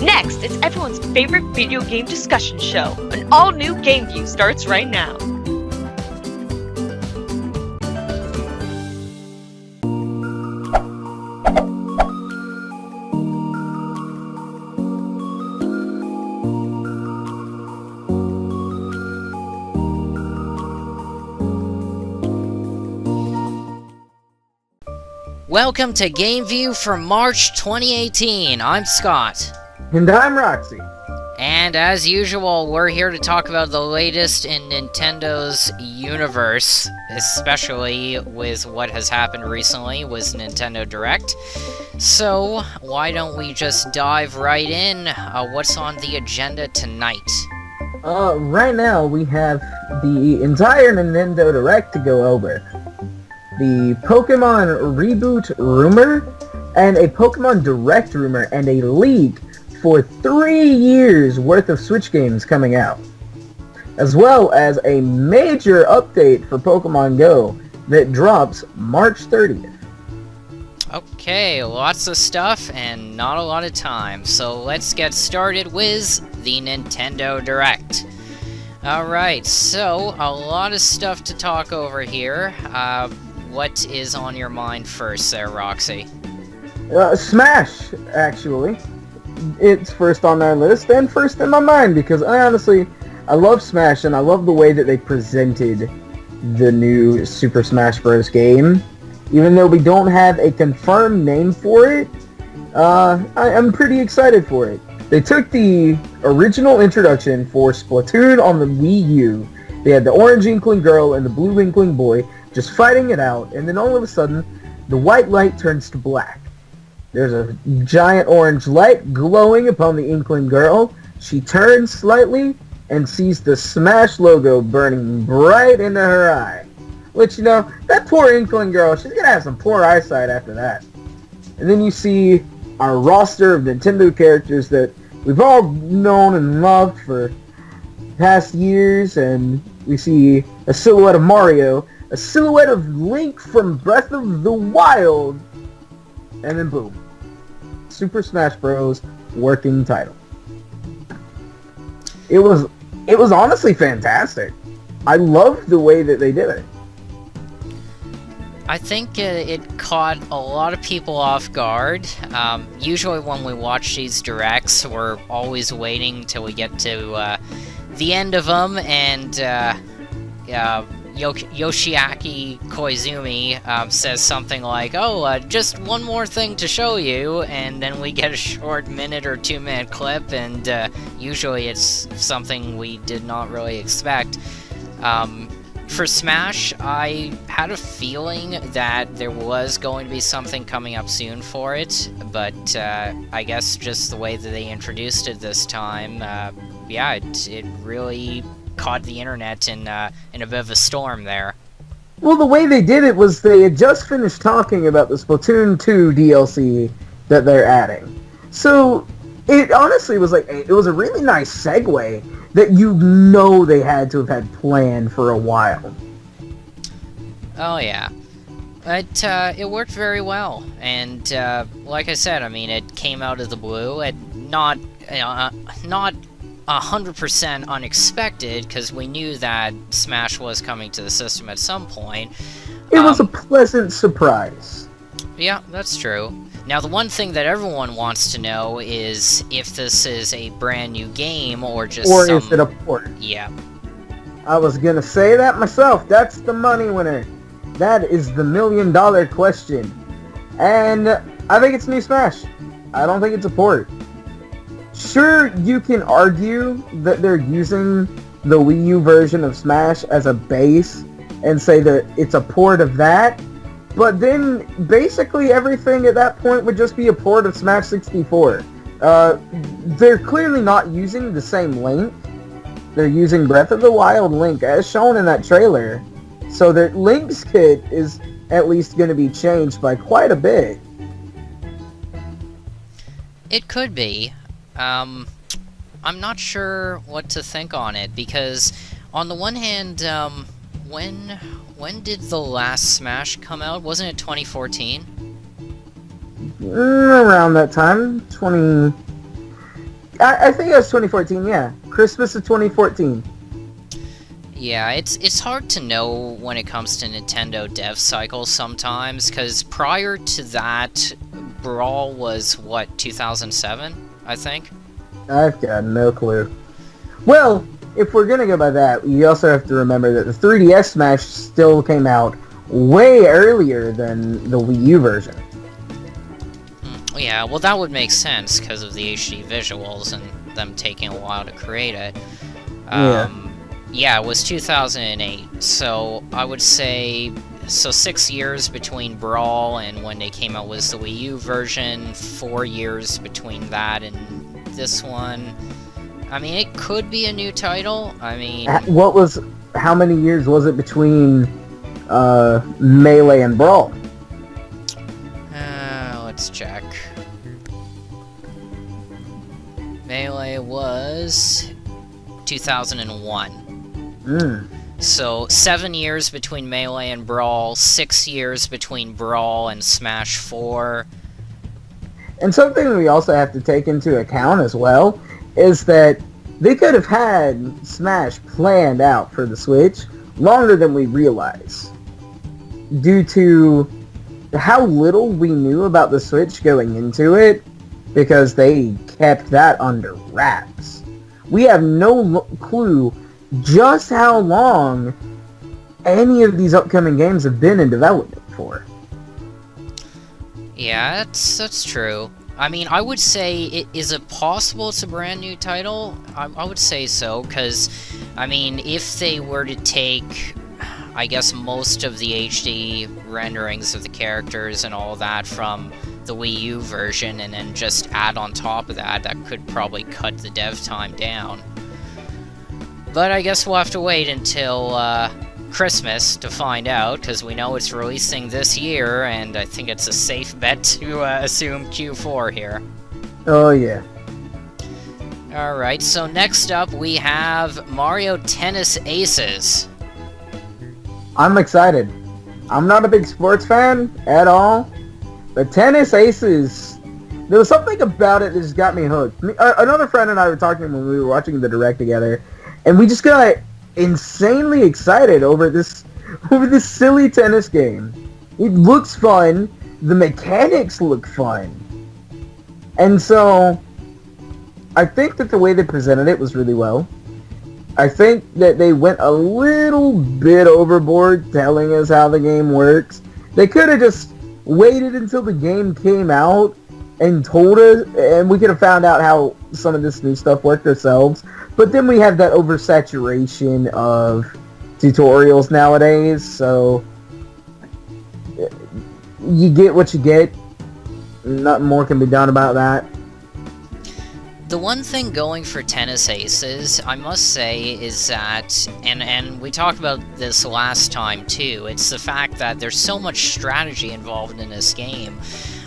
Next, it's everyone's favorite video game discussion show. An all-new GameView starts right now. Welcome to GameView for March 2018. I'm Scott. And I'm Roxie. And as usual, we're here to talk about the latest in Nintendo's universe, especially with what has happened recently with Nintendo Direct. So, why don't we just dive right in? What's on the agenda tonight? Right now we have the entire Nintendo Direct to go over. The Pokémon Reboot rumor, and a Pokémon Direct rumor, and a leak for 3 years worth of Switch games coming out. As well as a major update for Pokémon GO that drops March 30th. Okay, lots of stuff and not a lot of time, so let's get started with the Nintendo Direct. Alright, so a lot of stuff to talk over here. What is on your mind first there, Roxie? Smash, actually. It's first on our list and first in my mind because I love Smash and I love the way that they presented the new Super Smash Bros. Game. Even though we don't have a confirmed name for it, I'm pretty excited for it. They took the original introduction for Splatoon on the Wii U. They had the orange Inkling girl and the blue Inkling boy just fighting it out, and then all of a sudden, the white light turns to black. There's a giant orange light glowing upon the Inkling girl. She turns slightly and sees the Smash logo burning bright into her eye. Which, you know, that poor Inkling girl, she's gonna have some poor eyesight after that. And then you see our roster of Nintendo characters that we've all known and loved for past years, and we see a silhouette of Mario, a silhouette of Link from Breath of the Wild, and then boom. Super Smash Bros. Working title. It was honestly fantastic. I loved the way that they did it. I think it caught a lot of people off guard. Usually when we watch these directs, we're always waiting till we get to the end of them, and Yoshiaki Koizumi says something like, just one more thing to show you, and then we get a short minute or 2 minute clip, and usually it's something we did not really expect. For Smash, I had a feeling that there was going to be something coming up soon for it, but I guess just the way that they introduced it this time, it really caught the internet in a bit of a storm there. Well, the way they did it was they had just finished talking about the Splatoon 2 DLC that they're adding. So, it honestly was it was a really nice segue that they had to have had planned for a while. Oh yeah. But it worked very well, and like I said, I mean, it came out of the blue, not 100% unexpected, because we knew that Smash was coming to the system at some point. It was a pleasant surprise. Yeah, that's true. Now, the one thing that everyone wants to know is if this is a brand new game, or just is it a port? Yeah. I was gonna say that myself. That's the money winner. That is the $1 million question. And I think it's new Smash. I don't think it's a port. Sure, you can argue that they're using the Wii U version of Smash as a base and say that it's a port of that, but then basically everything at that point would just be a port of Smash 64. They're clearly not using the same Link. They're using Breath of the Wild Link as shown in that trailer, so their Link's kit is at least going to be changed by quite a bit. It could be. I'm not sure what to think on it, because on the one hand, when did the last Smash come out? Wasn't it 2014? Around that time, I think it was 2014, yeah. Christmas of 2014. Yeah, it's hard to know when it comes to Nintendo dev cycles sometimes, because prior to that, Brawl was, what, 2007, I think? I've got no clue. Well, if we're gonna go by that, you also have to remember that the 3DS Smash still came out way earlier than the Wii U version. Yeah, well that would make sense because of the HD visuals and them taking a while to create it. Yeah, it was 2008, so I would say... So 6 years between Brawl and when they came out was the Wii U version, 4 years between that and this one. I mean, it could be a new title, I mean... How many years was it between Melee and Brawl? Let's check. Melee was 2001. So 7 years between Melee and Brawl, 6 years between Brawl and Smash 4. And something we also have to take into account as well is that they could have had Smash planned out for the Switch longer than we realize, due to how little we knew about the Switch going into it, because they kept that under wraps. We have no clue just how long any of these upcoming games have been in development for. Yeah, that's true. I mean, I would say, is it possible it's a brand new title? I would say so, because, I mean, if they were to take, I guess, most of the HD renderings of the characters and all that from the Wii U version, and then just add on top of that, that could probably cut the dev time down. But I guess we'll have to wait until Christmas to find out, because we know it's releasing this year, and I think it's a safe bet to assume Q4 here. Oh yeah. Alright, so next up we have Mario Tennis Aces. I'm excited. I'm not a big sports fan at all, but Tennis Aces, there was something about it that just got me hooked. Another friend and I were talking when we were watching the Direct together, and we just got insanely excited over this silly tennis game. It looks fun. The mechanics look fun. And so, I think that the way they presented it was really well. I think that they went a little bit overboard telling us how the game works. They could have just waited until the game came out and told us, and we could have found out how some of this new stuff worked ourselves. But then we have that oversaturation of tutorials nowadays, so you get what you get. Nothing more can be done about that. The one thing going for Tennis Aces, I must say, is that, and we talked about this last time too, it's the fact that there's so much strategy involved in this game.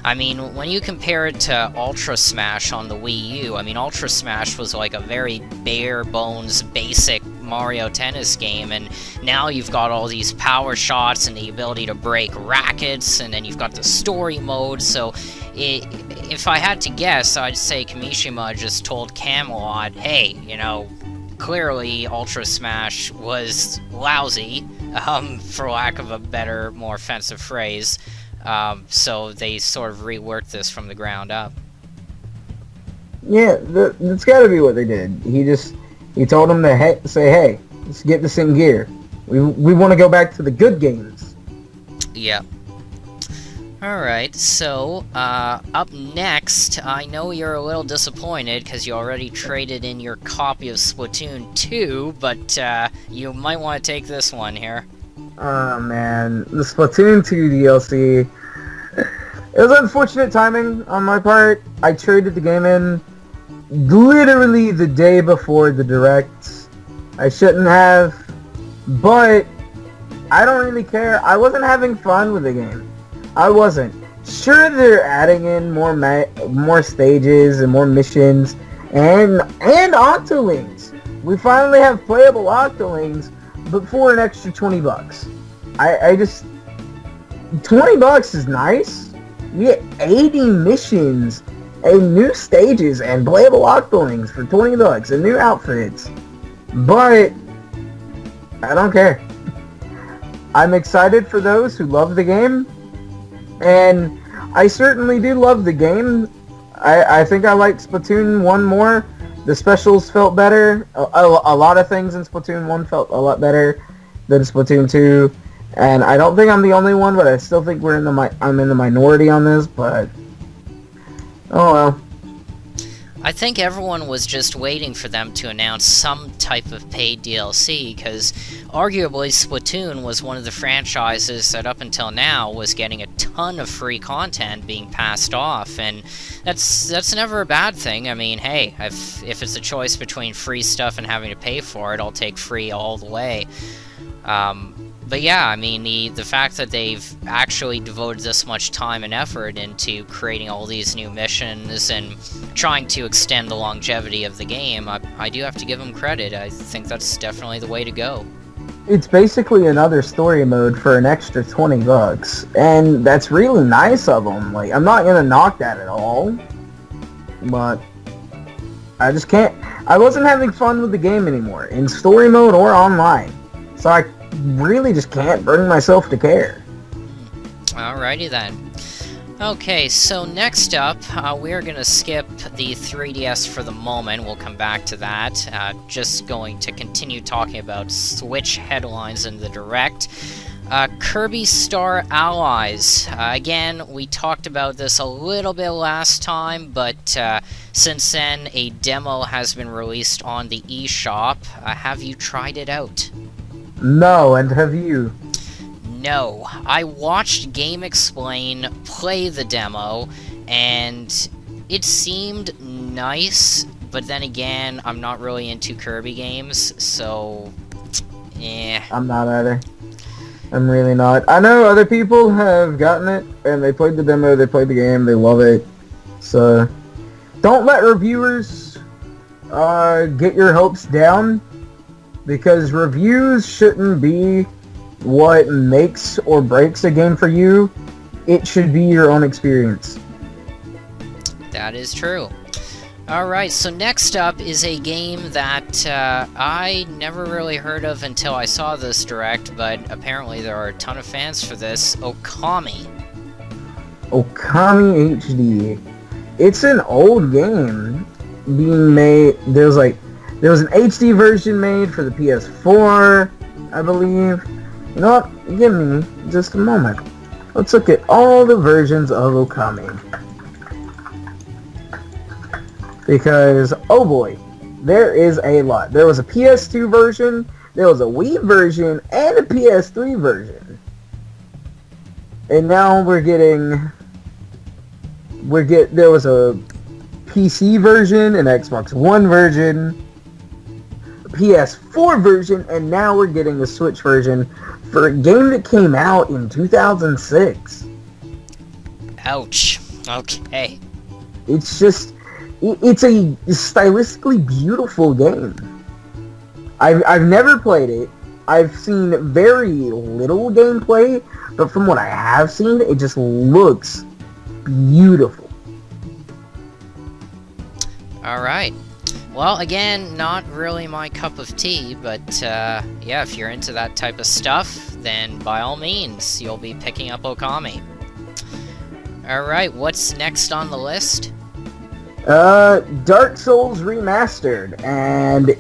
I mean, when you compare it to Ultra Smash on the Wii U, I mean, Ultra Smash was like a very bare-bones, basic Mario Tennis game, and now you've got all these power shots and the ability to break rackets, and then you've got the story mode, so if I had to guess, I'd say Kimishima just told Camelot, hey, you know, clearly Ultra Smash was lousy, for lack of a better, more offensive phrase, so they sort of reworked this from the ground up. Yeah, that's gotta be what they did. He told them to say, hey, let's get this in gear. We want to go back to the good games. Yeah. Alright, so, up next, I know you're a little disappointed because you already traded in your copy of Splatoon 2, but, you might want to take this one here. Oh, man. The Splatoon 2 DLC. It was unfortunate timing on my part. I traded the game in literally the day before the Direct. I shouldn't have, but I don't really care. I wasn't having fun with the game. I wasn't. Sure, they're adding in more stages and more missions and Octolings. We finally have playable Octolings, but for an extra $20. I just... $20 is nice. We get 80 missions new stages and playable Octolings for $20 and new outfits. But I don't care. I'm excited for those who love the game, and I certainly do love the game. I think I liked Splatoon 1 more. The specials felt better. A lot of things in Splatoon 1 felt a lot better than Splatoon 2. And I don't think I'm the only one, but I still think I'm in the minority on this, but oh well. I think everyone was just waiting for them to announce some type of paid DLC, because arguably Splatoon was one of the franchises that up until now was getting a ton of free content being passed off, and that's never a bad thing. I mean, hey, if it's a choice between free stuff and having to pay for it, I'll take free all the way. But yeah, I mean, the fact that they've actually devoted this much time and effort into creating all these new missions and trying to extend the longevity of the game, I do have to give them credit. I think that's definitely the way to go. It's basically another story mode for an extra $20, and that's really nice of them. Like, I'm not gonna knock that at all, but I just can't. I wasn't having fun with the game anymore, in story mode or online, so I really just can't bring myself to care. Alrighty then. Okay, so next up, we're gonna skip the 3DS for the moment. We'll come back to that. Just going to continue talking about Switch headlines in the Direct. Kirby Star Allies. Again, we talked about this a little bit last time, but since then, a demo has been released on the eShop. Have you tried it out? No, and have you? No. I watched GameXplain play the demo, and it seemed nice, but then again, I'm not really into Kirby games, so eh. I'm not either. I'm really not. I know other people have gotten it, and they played the demo, they played the game, they love it. So, don't let reviewers get your hopes down, because reviews shouldn't be what makes or breaks a game for you. It should be your own experience. That is true. Alright, so next up is a game that I never really heard of until I saw this Direct, but apparently there are a ton of fans for this. Okami. Okami HD. It's an old game being made. There was an HD version made for the PS4, I believe. You know what? Give me just a moment. Let's look at all the versions of Okami. Because, oh boy, there is a lot. There was a PS2 version, there was a Wii version, and a PS3 version. And now there was a PC version, an Xbox One version, PS4 version, and now we're getting the Switch version for a game that came out in 2006. Ouch. Okay. It's a stylistically beautiful game. I've never played it. I've seen very little gameplay, but from what I have seen, it just looks beautiful. Alright. Well, again, not really my cup of tea, but yeah, if you're into that type of stuff, then by all means, you'll be picking up Okami. Alright, what's next on the list? Dark Souls Remastered, and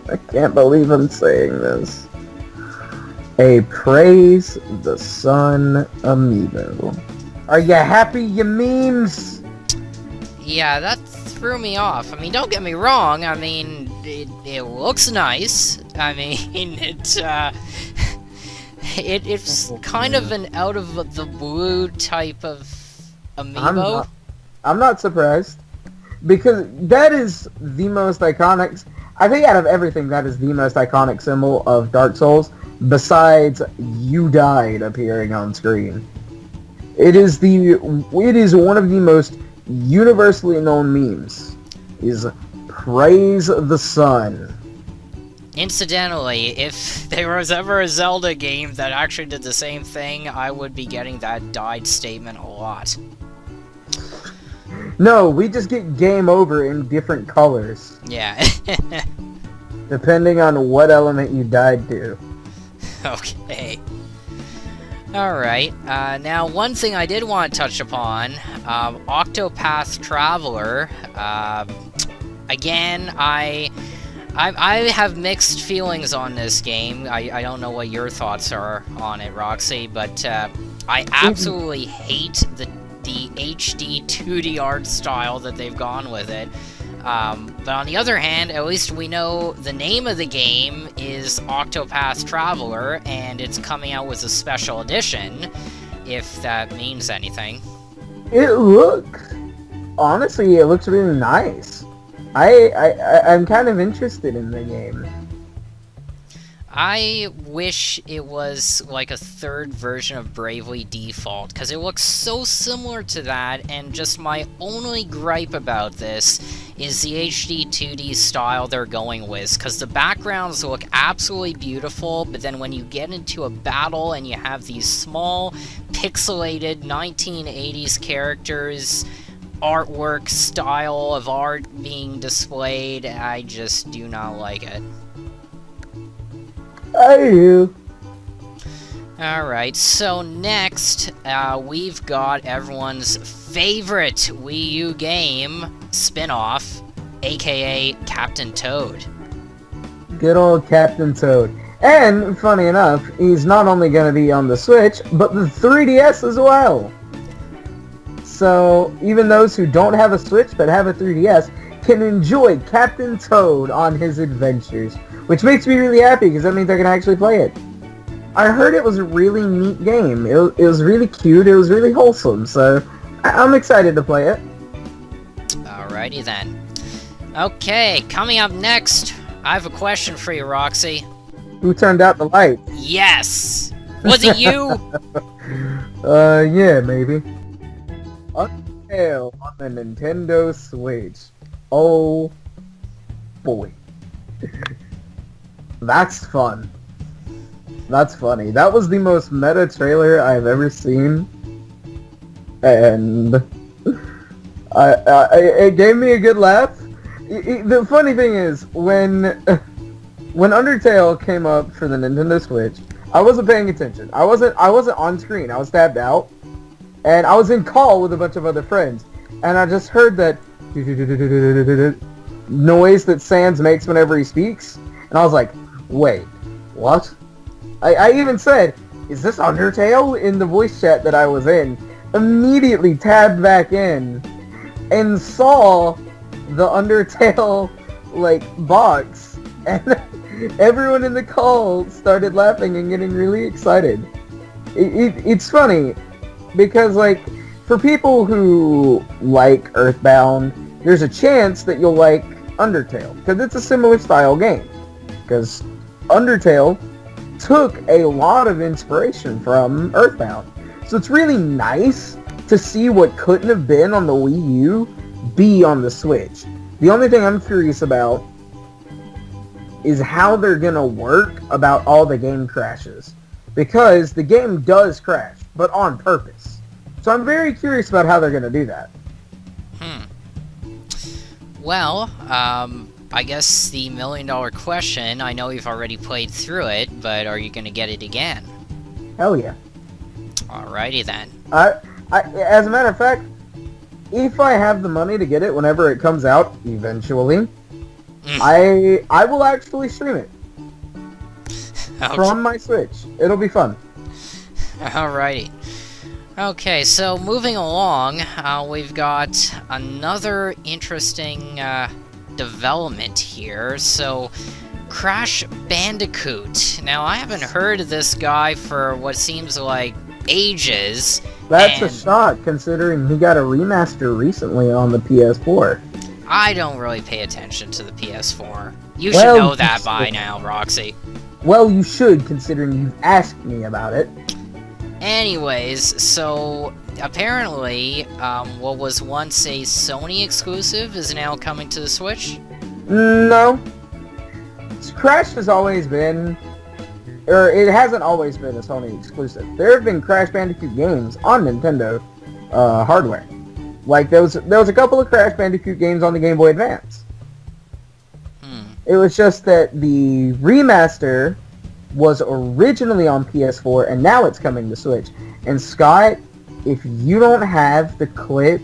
I can't believe I'm saying this. A Praise the Sun amiibo. Are you happy, you memes? Yeah, that threw me off. I mean, don't get me wrong, I mean, it looks nice. I mean, it's kind of an out-of-the-blue type of amiibo. I'm not surprised, because that is the most iconic. I think out of everything, that is the most iconic symbol of Dark Souls, besides "You Died" appearing on screen. It is one of the most universally known memes. Is Praise the Sun. Incidentally, if there was ever a Zelda game that actually did the same thing, I would be getting that died statement a lot. No, we just get game over in different colors, Yeah. depending on what element you died to. Okay. Alright, now one thing I did want to touch upon, Octopath Traveler, again, I have mixed feelings on this game. I don't know what your thoughts are on it, Roxy, but I absolutely hate the HD 2D art style that they've gone with it. But on the other hand, at least we know the name of the game is Octopath Traveler, and it's coming out with a special edition, if that means anything. Honestly, it looks really nice. I'm kind of interested in the game. I wish it was like a third version of Bravely Default, because it looks so similar to that, and just my only gripe about this is the HD 2D style they're going with, because the backgrounds look absolutely beautiful, but then when you get into a battle and you have these small, pixelated 1980s characters, artwork style of art being displayed, I just do not like it. I do. Alright, so next, we've got everyone's favorite Wii U game spin-off, aka Captain Toad. Good old Captain Toad. And, funny enough, he's not only going to be on the Switch, but the 3DS as well. So, even those who don't have a Switch but have a 3DS can enjoy Captain Toad on his adventures. Which makes me really happy, because that means I can actually play it. I heard it was a really neat game. It was really cute, it was really wholesome, so I'm excited to play it. Alrighty then. Okay, coming up next, I have a question for you, Roxy. Who turned out the light? Yes! Was it you? Yeah, maybe. Undertale on the Nintendo Switch. Oh, boy. That's fun. That's funny. That was the most meta trailer I've ever seen. And it gave me a good laugh. The funny thing is, when Undertale came up for the Nintendo Switch, I wasn't paying attention. I wasn't on screen. I was tabbed out. And I was in call with a bunch of other friends. And I just heard that noise that Sans makes whenever he speaks. And I was like, wait, what? I even said, is this Undertale? In the voice chat that I was in. Immediately tabbed back in and saw the Undertale, box. And everyone in the call started laughing and getting really excited. It's funny, because, for people who like Earthbound, there's a chance that you'll like Undertale, because it's a similar style game. Because Undertale took a lot of inspiration from Earthbound. So it's really nice to see what couldn't have been on the Wii U be on the Switch. The only thing I'm curious about is how they're gonna work about all the game crashes. Because the game does crash, but on purpose. So I'm very curious about how they're gonna do that. Well, I guess the $1,000,000 question, I know you've already played through it, but are you gonna get it again? Hell yeah. Alrighty then. As a matter of fact, if I have the money to get it whenever it comes out, eventually, I will actually stream it. Okay. From my Switch. It'll be fun. Alrighty. Okay, so moving along, we've got another interesting development here. So, Crash Bandicoot. Now, I haven't heard of this guy for what seems like ages. That's a shock, considering he got a remaster recently on the PS4. I don't really pay attention to the PS4. You should know that by now, Roxy. Well, you should, considering you've asked me about it. Anyways, so apparently, what was once a Sony exclusive is now coming to the Switch? No. Crash has always been, or it hasn't always been a Sony exclusive. There have been Crash Bandicoot games on Nintendo hardware. Like, there was a couple of Crash Bandicoot games on the Game Boy Advance. It was just that the remaster was originally on PS4, and now it's coming to Switch. And Scott, if you don't have the clip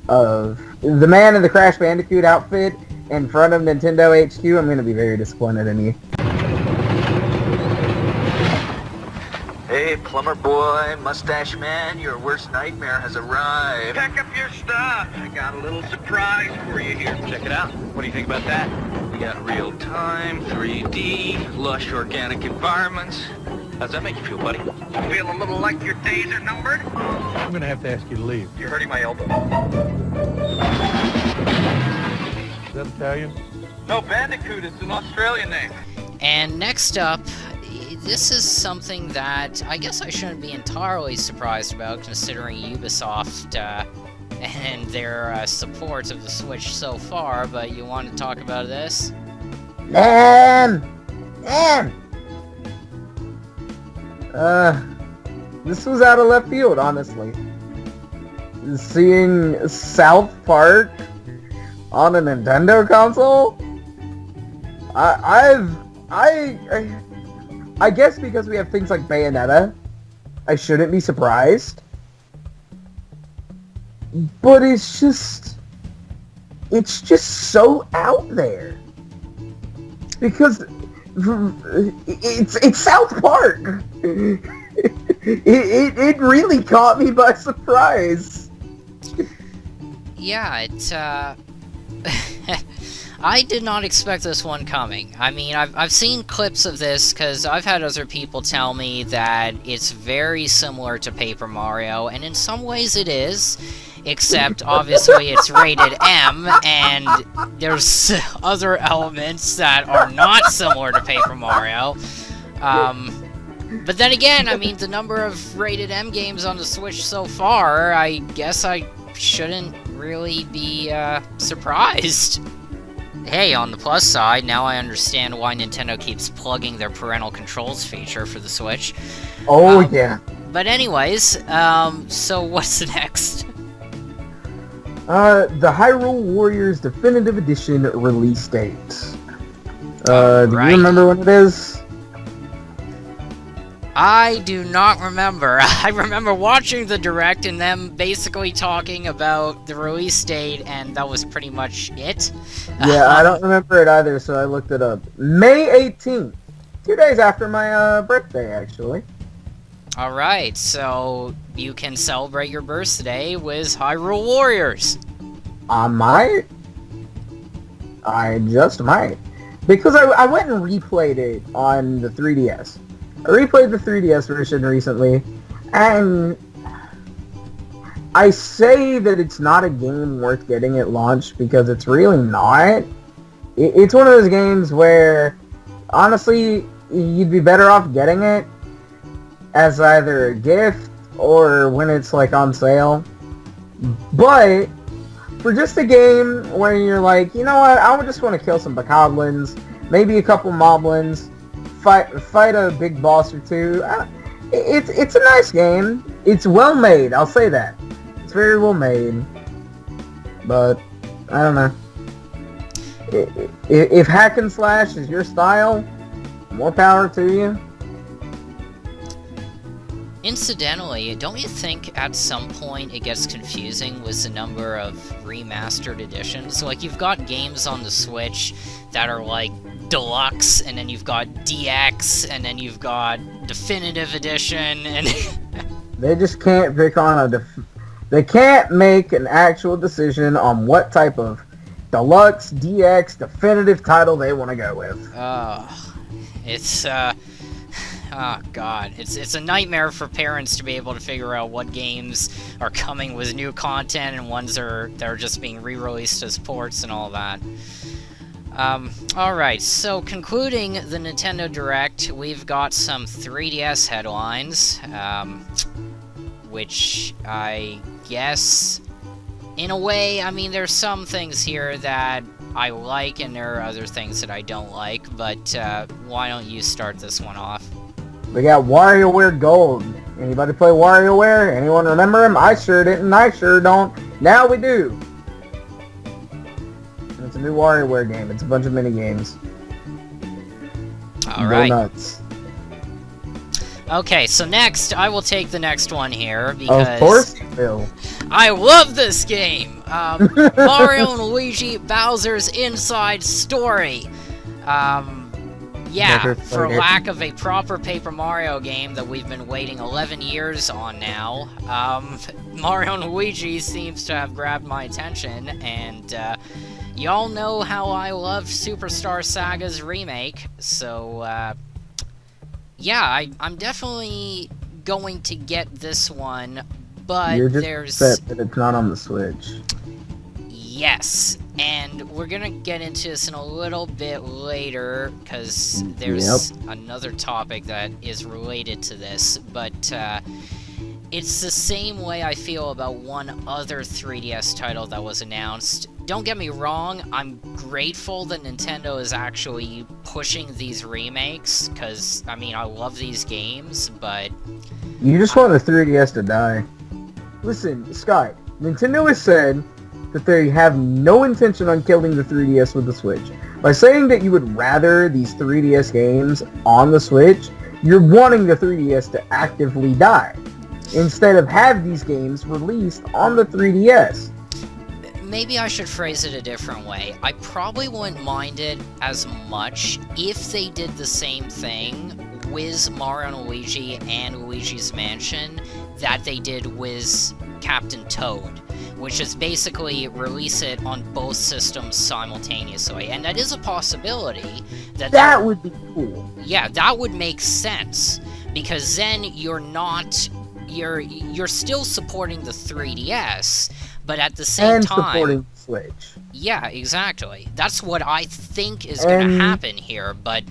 of the man in the Crash Bandicoot outfit in front of Nintendo HQ, I'm going to be very disappointed in you. Hey, plumber boy, mustache man, your worst nightmare has arrived. Pack up your stuff. I got a little surprise for you here. Check it out. What do you think about that? We got real-time, 3D, lush organic environments. How's that make you feel, buddy? Feel a little like your days are numbered? I'm gonna have to ask you to leave. You're hurting my elbow. Is that Italian? No, Bandicoot is an Australian name. And next up, this is something that I guess I shouldn't be entirely surprised about, considering Ubisoft and their support of the Switch so far, but you want to talk about this? This was out of left field, honestly. Seeing South Park on a Nintendo console? I guess because we have things like Bayonetta, I shouldn't be surprised. But it's just so out there. Because it's South Park. It really caught me by surprise. Yeah, I did not expect this one coming. I mean, I've seen clips of this because I've had other people tell me that it's very similar to Paper Mario, and in some ways it is, except obviously it's rated M, and there's other elements that are not similar to Paper Mario. But then again, I mean, the number of rated M games on the Switch so far, I guess I shouldn't really be surprised. Hey, on the plus side, now I understand why Nintendo keeps plugging their parental controls feature for the Switch. Oh, yeah. But anyways, so what's next? The Hyrule Warriors Definitive Edition release date. Do you remember when it is? I do not remember. I remember watching the Direct and them basically talking about the release date, and that was pretty much it. Yeah, I don't remember it either, so I looked it up. May 18th. 2 days after my birthday, actually. Alright, so you can celebrate your birthday with Hyrule Warriors. I might. I just might. Because I went and replayed it on the 3DS. I replayed the 3DS version recently, and I say that it's not a game worth getting at launch because it's really not. It's one of those games where, honestly, you'd be better off getting it as either a gift or when it's like on sale. But for just a game where you're like, you know what, I just want to kill some bokoblins, maybe a couple moblins, fight a big boss or two. It's a nice game. It's well made, I'll say that. It's very well made. But I don't know. If hack and slash is your style, more power to you. Incidentally, don't you think at some point it gets confusing with the number of remastered editions? Like, you've got games on the Switch that are like Deluxe, and then you've got DX, and then you've got Definitive Edition, and they just can't pick on they can't make an actual decision on what type of Deluxe, DX, Definitive title they want to go with. It's oh god, it's a nightmare for parents to be able to figure out what games are coming with new content and ones that are just being re-released as ports and all that. Alright, so concluding the Nintendo Direct, we've got some 3DS headlines, which I guess, in a way, I mean, there's some things here that I like and there are other things that I don't like, but why don't you start this one off? We got WarioWare Gold. Anybody play WarioWare? Anyone remember him? I sure didn't. I sure don't. Now we do. It's a new WarioWare game. It's a bunch of mini games. All right. Nuts. Okay, so next, I will take the next one here, because... Of course you will. I love this game! Mario and Luigi Bowser's Inside Story. Yeah, Never for played it. lack of a proper Paper Mario game that we've been waiting 11 years on now, Mario and Luigi seems to have grabbed my attention, and y'all know how I love Superstar Saga's remake, so yeah, I'm definitely going to get this one, but You're just there's... upset that it's not on the Switch. Yes, and we're gonna get into this in a little bit later, because there's another topic that is related to this, but it's the same way I feel about one other 3DS title that was announced. Don't get me wrong, I'm grateful that Nintendo is actually pushing these remakes, because, I mean, I love these games, but... You just want the 3DS to die. Listen, Scott, Nintendo has said that they have no intention on killing the 3DS with the Switch. By saying that you would rather these 3DS games on the Switch, you're wanting the 3DS to actively die, instead of have these games released on the 3DS. Maybe I should phrase it a different way. I probably wouldn't mind it as much if they did the same thing with Mario and Luigi and Luigi's Mansion that they did with Captain Toad, which is basically release it on both systems simultaneously, and that is a possibility. That would be cool. Yeah, that would make sense, because then you're not... You're still supporting the 3DS, but at the same time... And supporting the Switch. Yeah, exactly. That's what I think is gonna happen here, but...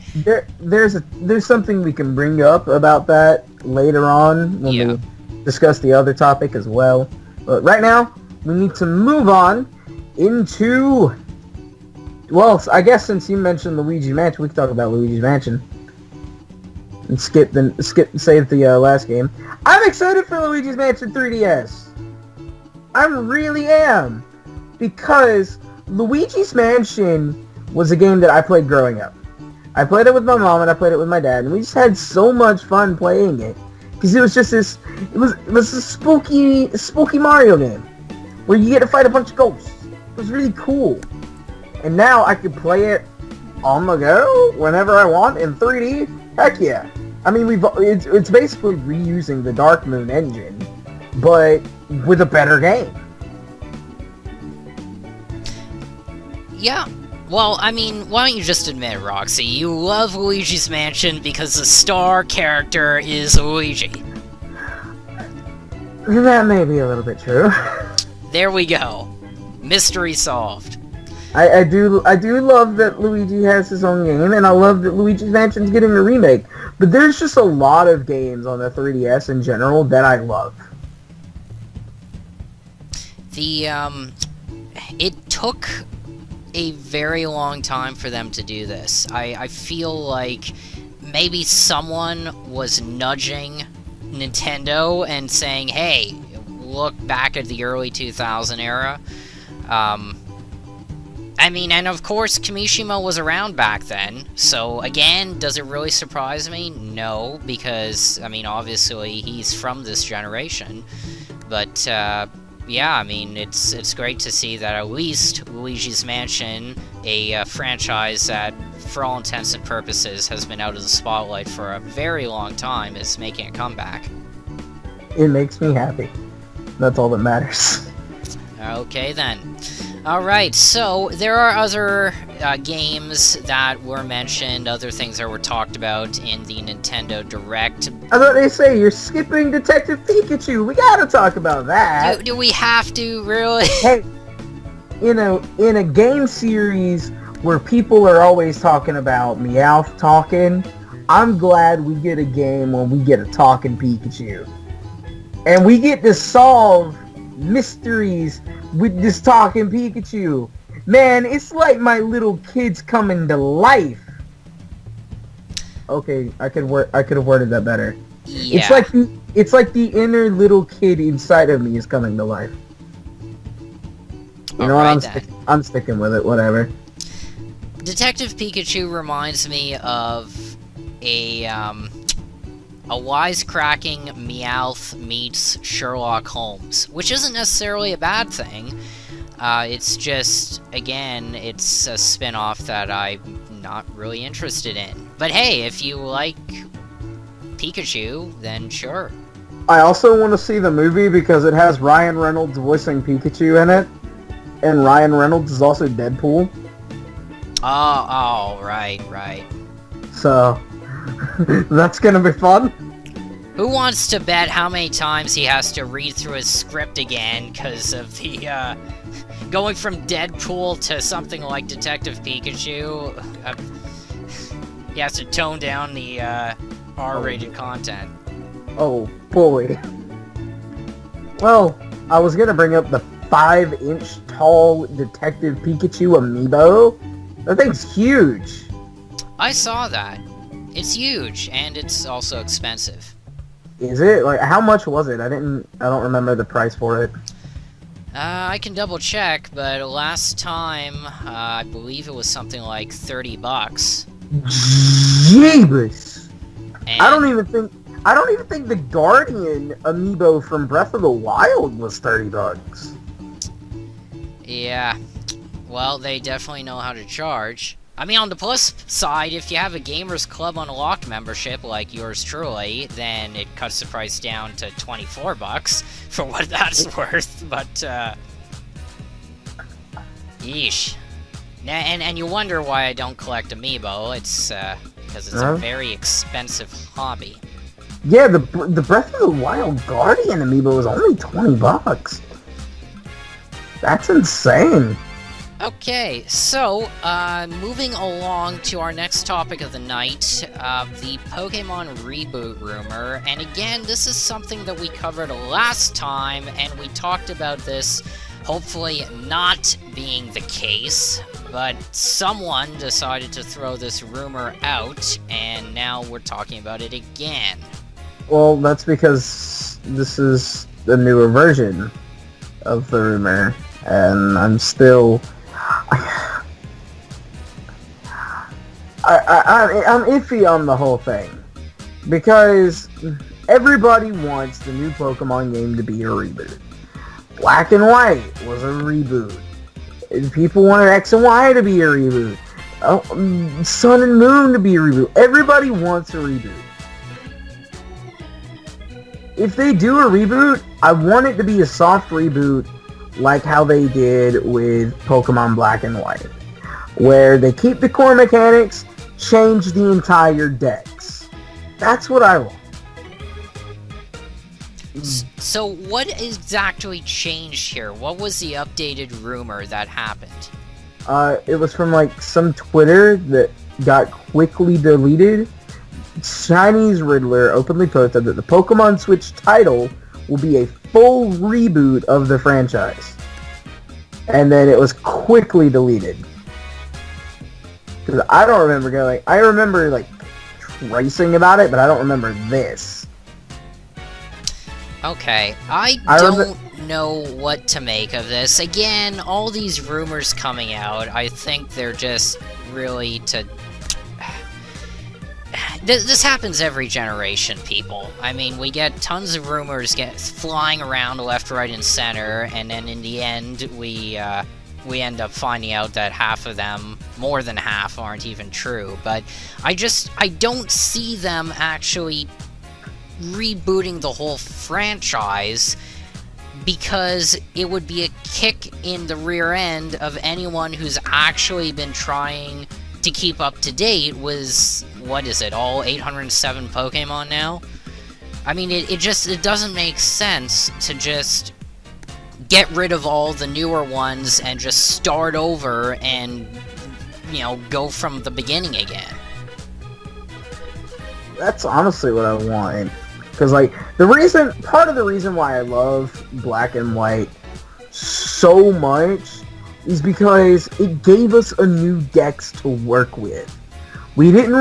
There's something we can bring up about that later on, when we discuss the other topic as well. But right now, we need to move on into... Well, I guess since you mentioned Luigi's Mansion, we can talk about Luigi's Mansion. And save the last game. I'm excited for Luigi's Mansion 3DS. I really am. Because Luigi's Mansion was a game that I played growing up. I played it with my mom and I played it with my dad, and we just had so much fun playing it. Because it was just this, it was a spooky Mario game, where you get to fight a bunch of ghosts. It was really cool. And now I can play it on the go, whenever I want, in 3D. Heck yeah. I mean, it's basically reusing the Dark Moon engine, but with a better game. Yeah. Well, I mean, why don't you just admit, Roxy, you love Luigi's Mansion because the star character is Luigi. That may be a little bit true. There we go. Mystery solved. I do love that Luigi has his own game, and I love that Luigi's Mansion's getting a remake. But there's just a lot of games on the 3DS in general that I love. It took a very long time for them to do this. I feel like maybe someone was nudging Nintendo and saying, hey, look back at the early 2000 era. I mean, and of course, Kimishima was around back then, so again, does it really surprise me? No, because, I mean, obviously, he's from this generation, but, yeah, I mean, it's great to see that at least Luigi's Mansion, a franchise that, for all intents and purposes, has been out of the spotlight for a very long time, is making a comeback. It makes me happy. That's all that matters. Okay, then. Alright, so there are other games that were mentioned, other things that were talked about in the Nintendo Direct. I thought they say you're skipping Detective Pikachu. We gotta talk about that. Do we have to, really? Hey, in a game series where people are always talking about Meowth talking, I'm glad we get a game when we get a talking Pikachu. And we get to solve mysteries with this talking Pikachu. Man, it's like my little kid's coming to life. Okay, I could have worded that better. Yeah. It's like the inner little kid inside of me is coming to life. You know what? Alright, I'm sticking with it. Whatever. Detective Pikachu reminds me of a wisecracking Meowth meets Sherlock Holmes, which isn't necessarily a bad thing. It's just, again, it's a spin-off that I'm not really interested in. But hey, if you like Pikachu, then sure. I also want to see the movie because it has Ryan Reynolds voicing Pikachu in it, and Ryan Reynolds is also Deadpool. Oh, right. So, that's gonna be fun. Who wants to bet how many times he has to read through his script again because of the, going from Deadpool to something like Detective Pikachu? He has to tone down the, R-rated content. Oh, boy. Well, I was gonna bring up the 5-inch tall Detective Pikachu amiibo. That thing's huge. I saw that. It's huge, and it's also expensive. Is it? Like, how much was it? I don't remember the price for it. I can double check, but last time, I believe it was something like $30. Jeebus! And I don't even think the Guardian amiibo from Breath of the Wild was $30. yeah. Well, they definitely know how to charge. I mean, on the plus side, if you have a Gamers Club Unlocked membership like yours truly, then it cuts the price down to $24 for what that's worth, but, yeesh. And you wonder why I don't collect amiibo. It's, because it's a very expensive hobby. Yeah, the Breath of the Wild Guardian amiibo was only $20. That's insane. Okay, so, moving along to our next topic of the night, the Pokémon Reboot rumor, and again, this is something that we covered last time, and we talked about this hopefully not being the case, but someone decided to throw this rumor out, and now we're talking about it again. Well, that's because this is the newer version of the rumor, and I'm still... I'm iffy on the whole thing, because everybody wants the new Pokemon game to be a reboot. Black and White was a reboot. People wanted X and Y to be a reboot. Sun and Moon to be a reboot. Everybody wants a reboot. If they do a reboot, I want it to be a soft reboot like how they did with Pokemon Black and White, where they keep the core mechanics, change the entire dex. That's what I want. So what exactly changed here? What was the updated rumor that happened? It was from like some Twitter that got quickly deleted. Chinese Riddler openly posted that the Pokemon Switch title will be a full reboot of the franchise. And then it was quickly deleted. Because I don't remember going... I remember, like, tracing about it, but I don't remember this. Okay, I don't know what to make of this. Again, all these rumors coming out, I think they're just really to... This happens every generation, people. I mean, we get tons of rumors flying around left, right, and center, and then in the end, we end up finding out that half of them, more than half, aren't even true. But I don't see them actually rebooting the whole franchise, because it would be a kick in the rear end of anyone who's actually been trying to keep up to date with, what is it, all 807 Pokemon now? I mean, it doesn't make sense to just get rid of all the newer ones and just start over and, you know, go from the beginning again. That's honestly what I want. Because, like, part of the reason why I love Black and White so much is because it gave us a new dex to work with. We didn't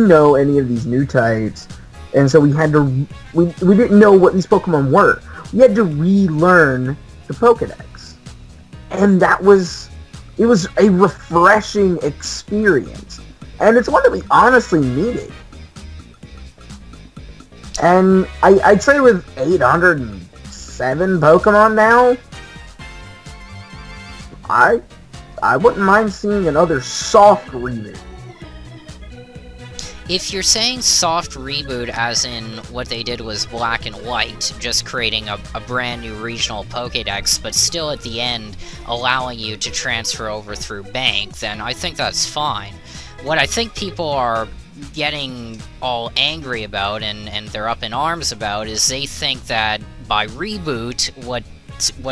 know any of these new types, and so we didn't know what these Pokemon were. We had to relearn the Pokedex. and it was a refreshing experience, and it's one that we honestly needed. And I'd say with 807 Pokemon now, I wouldn't mind seeing another soft reboot. If you're saying soft reboot as in what they did was Black and White, just creating a brand new regional Pokédex, but still at the end allowing you to transfer over through Bank, then I think that's fine. What I think people are getting all angry about and they're up in arms about is they think that by Reboot, what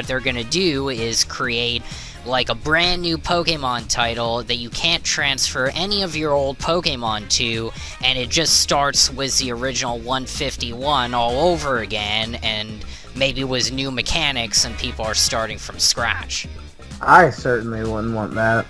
they're gonna do is create like a brand new Pokemon title that you can't transfer any of your old Pokemon to, and it just starts with the original 151 all over again, and maybe with new mechanics and people are starting from scratch. I certainly wouldn't want that.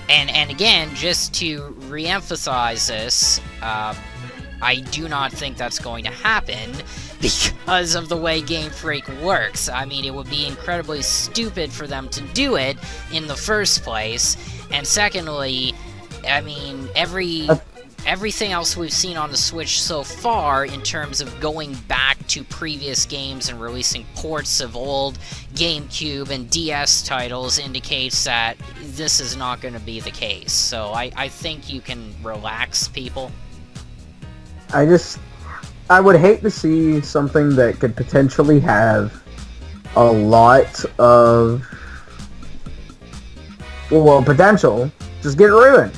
And again, just to re-emphasize this, I do not think that's going to happen because of the way Game Freak works. I mean, it would be incredibly stupid for them to do it in the first place. And secondly, I mean, everything else we've seen on the Switch so far in terms of going back to previous games and releasing ports of old GameCube and DS titles indicates that this is not going to be the case. So I think you can relax, people. I would hate to see something that could potentially have a lot of, well, potential just get ruined.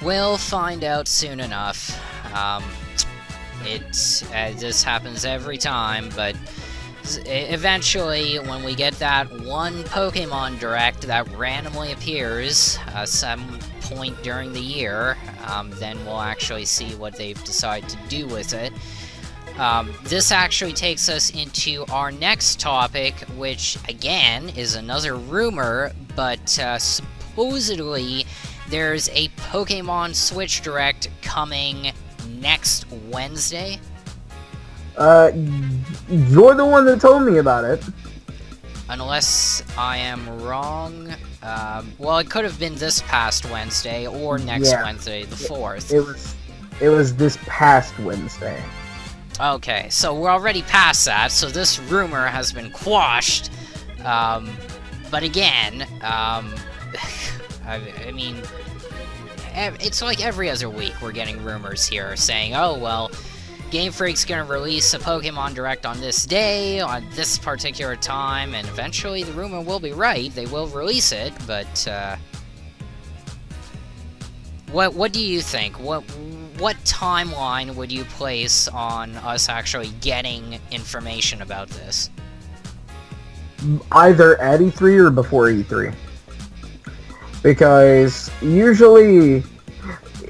We'll find out soon enough. This happens every time, but eventually, when we get that one Pokemon Direct that randomly appears some point during the year, then we'll actually see what they've decided to do with it. This actually takes us into our next topic, which, again, is another rumor, but supposedly there's a Pokemon Switch Direct coming next Wednesday. You're the one that told me about it. Unless I am wrong. Well, it could have been this past Wednesday or next Wednesday, the 4th. It was this past Wednesday. Okay, so we're already past that, so this rumor has been quashed. But again, I mean, it's like every other week we're getting rumors here saying, oh, well, Game Freak's gonna release a Pokemon Direct on this day, on this particular time, and eventually the rumor will be right. They will release it, but what do you think? What timeline would you place on us actually getting information about this? Either at E3 or before E3. Because usually,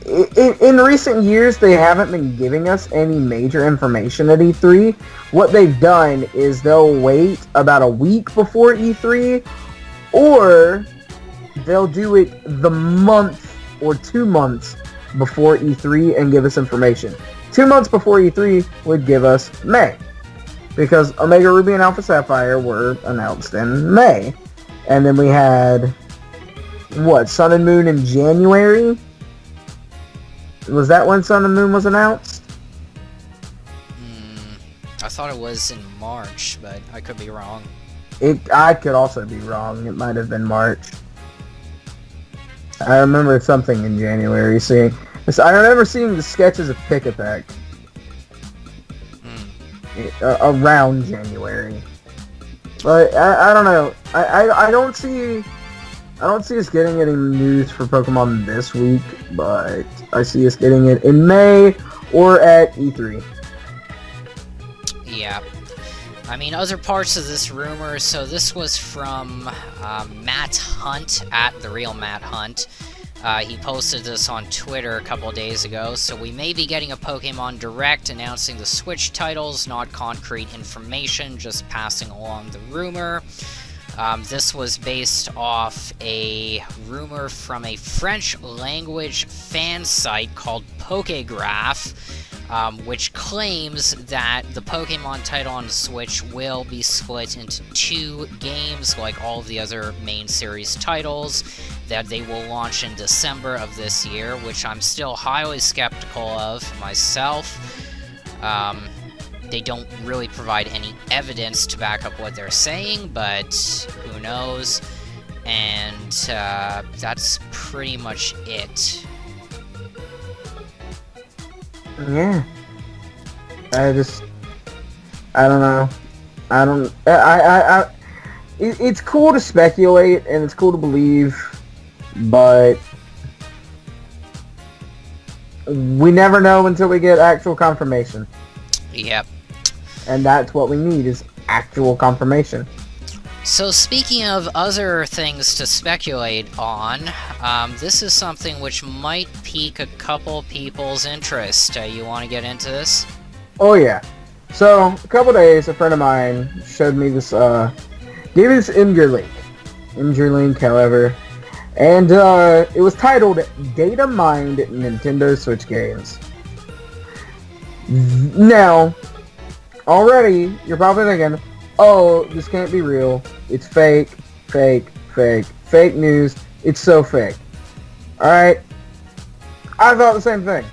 in recent years, they haven't been giving us any major information at E3. What they've done is they'll wait about a week before E3, or they'll do it the month or 2 months before E3 and give us information. 2 months before E3 would give us May, because Omega Ruby and Alpha Sapphire were announced in May. And then we had, Sun and Moon in January? Was that when Sun and Moon was announced? I thought it was in March, but I could be wrong. I could also be wrong. It might have been March. I remember something in January. I remember seeing the sketches of Pick Attack around January. But I don't know. I don't see us getting any news for Pokemon this week, but I see us getting it in May or at E3. Yeah. I mean, other parts of this rumor, so this was from Matt Hunt, at The Real Matt Hunt. He posted this on Twitter a couple days ago, so we may be getting a Pokemon Direct announcing the Switch titles, not concrete information, just passing along the rumor. This was based off a rumor from a French language fan site called Pokégraph. which claims that the Pokemon title on the Switch will be split into 2 games like all of the other main series titles, that they will launch in December of this year, which I'm still highly skeptical of myself. They don't really provide any evidence to back up what they're saying, but who knows. And that's pretty much it. Yeah. I don't know. It's cool to speculate and it's cool to believe, but we never know until we get actual confirmation. Yep. And that's what we need, is actual confirmation. So speaking of other things to speculate on, this is something which might pique a couple people's interest. You want to get into this? Oh yeah. So, a couple days, a friend of mine showed me this, gave me this imgur link, however, and it was titled Data Mined Nintendo Switch Games. Now, already, you're probably thinking, oh, this can't be real. It's fake news. It's so fake. Alright? I thought the same thing.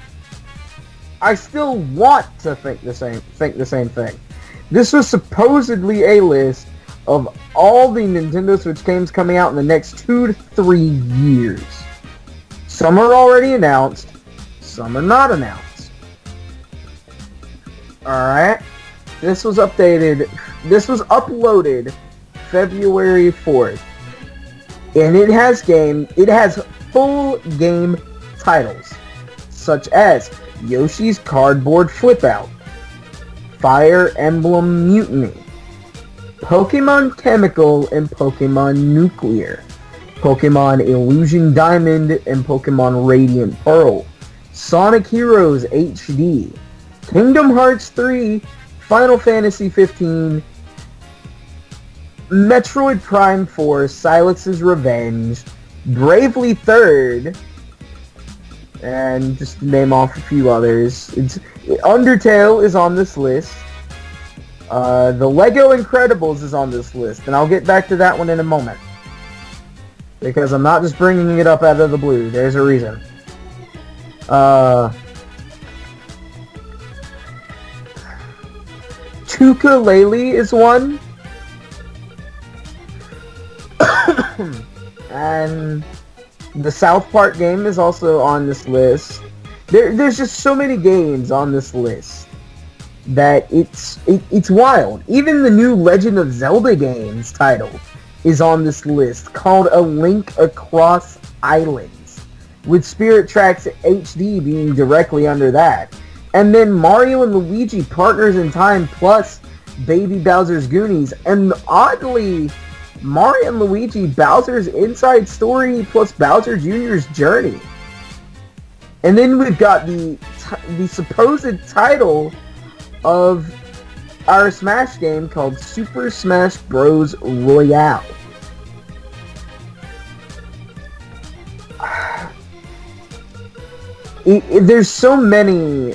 I still want to think the same thing. This was supposedly a list of all the Nintendo Switch games coming out in the next 2 to 3 years. Some are already announced, some are not announced. Alright? This was uploaded February 4th. And it has full game titles, such as Yoshi's Cardboard Flip-Out, Fire Emblem Mutiny, Pokemon Chemical and Pokemon Nuclear, Pokemon Illusion Diamond and Pokemon Radiant Pearl, Sonic Heroes HD, Kingdom Hearts 3, Final Fantasy 15, Metroid Prime 4, Silence's Revenge, Bravely Third, and just to name off a few others. Undertale is on this list. The Lego Incredibles is on this list, and I'll get back to that one in a moment. Because I'm not just bringing it up out of the blue. There's a reason. Ukulele is one. And the South Park game is also on this list. There's just so many games on this list that it's wild. Even the new Legend of Zelda games title is on this list, called A Link Across Islands, with Spirit Tracks HD being directly under that. And then Mario and Luigi Partners in Time plus Baby Bowser's Goonies, and oddly, Mario and Luigi Bowser's Inside Story plus Bowser Jr.'s Journey. And then we've got the supposed title of our Smash game called Super Smash Bros. Royale. There's so many